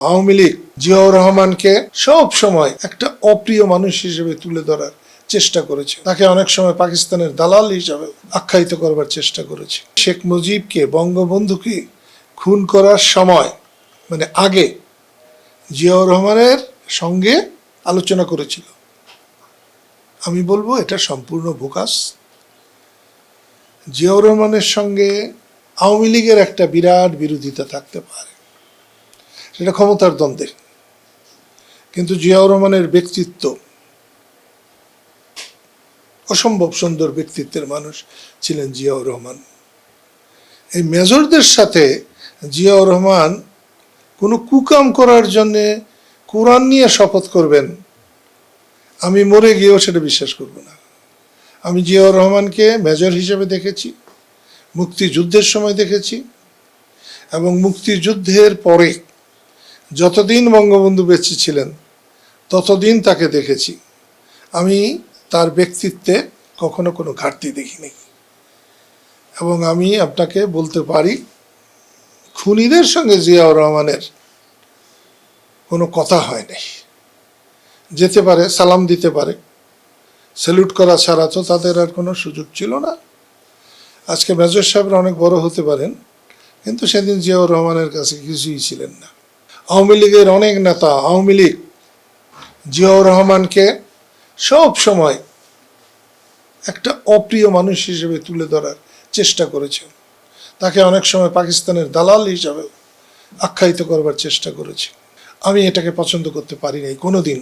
আওয়ামী লীগ জিয়াউর রহমানকে সব সময় একটা অপ্রিয় মানুষ হিসেবে তুলে ধরার চেষ্টা করেছে। তাকে অনেক সময় পাকিস্তানের দালাল হিসাবে আখ্যায়িত করবার চেষ্টা করেছে। শেখ মুজিবকে, বঙ্গবন্ধুকে খুন করার সময় মানে আগে জিয়াউর রহমানের সঙ্গে আলোচনা করেছিল। আমি বলবো এটা সম্পূর্ণ বোকাস। জিয়াউর রহমানের সঙ্গে আওয়ামী লীগের একটা বিরাট বিরোধিতা থাকতে পারে, সেটা ক্ষমতার দ্বন্দ্বে, কিন্তু জিয়াউর রহমানের ব্যক্তিত্ব অসম্ভব সুন্দর ব্যক্তিত্বের মানুষ ছিলেন জিয়াউর রহমান। এই মেজরদের সাথে জিয়াউর রহমান কোনো কুকাম করার জন্যে কোরআন নিয়ে শপথ করবেন, আমি মরে গিয়েও সেটা বিশ্বাস করব না। আমি জিয়াউর রহমানকে মেজর হিসেবে দেখেছি, মুক্তিযুদ্ধের সময় দেখেছি, এবং মুক্তিযুদ্ধের পরে যতদিন বঙ্গবন্ধু বেঁচে ছিলেন ততদিন তাকে দেখেছি। আমি তার ব্যক্তিত্বে কখনো কোনো ঘাটতি দেখিনি, এবং আমি আপনাকে বলতে পারি খুনিদের সঙ্গে জিয়াউর রহমানের কোনো কথা হয় নাই। যেতে পারে, সালাম দিতে পারে, স্যালুট করা ছাড়া তো তাদের আর কোনো সুযোগ ছিল না। আজকে মেজর সাহেবরা অনেক বড় হতে পারেন, কিন্তু সেদিন জিয়াউর রহমানের কাছে কিছুই ছিলেন না। আওয়ামী লীগের অনেক নেতা, আওয়ামী লীগ জিয়াউর রহমানকে সব সময় একটা অপ্রিয় মানুষ হিসেবে তুলে ধরার চেষ্টা করেছে। তাকে অনেক সময় পাকিস্তানের দালাল হিসাবে আখ্যায়িত করবার চেষ্টা করেছে। আমি এটাকে পছন্দ করতে পারি নাই কোনোদিন।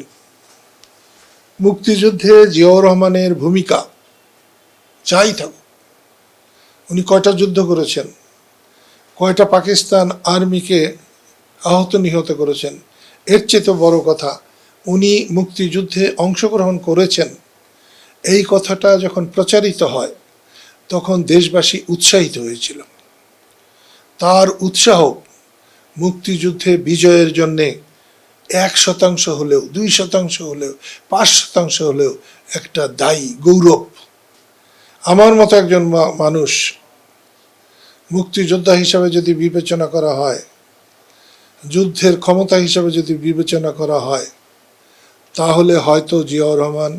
মুক্তিযুদ্ধে জিয়াউর রহমানের ভূমিকা যাই থাকুক, উনি কয়টা যুদ্ধ করেছেন, কয়টা পাকিস্তান আর্মিকে আহত নিহত করেছেন, এর চেয়ে বড় কথা উনি মুক্তিযুদ্ধে অংশগ্রহণ করেছেন। এই কথাটা যখন প্রচারিত হয় তখন দেশবাসী উৎসাহিত হয়েছিল। তার উৎসাহ মুক্তিযুদ্ধে বিজয়ের জন্যে 1% হলেও, 2% হলেও, 5% হলেও একটা দায়ী গৌরব। আমার মতো একজন মানুষ মুক্তিযোদ্ধা হিসাবে যদি বিবেচনা করা হয়, যুদ্ধের ক্ষমতা হিসাবে যদি বিবেচনা করা হয়, তাহলে হয়তো জিয়াউর রহমান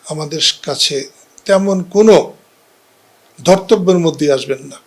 আমাদের কাছে তেমন কোনো ধর্তব্যের মধ্যে আসবেন না।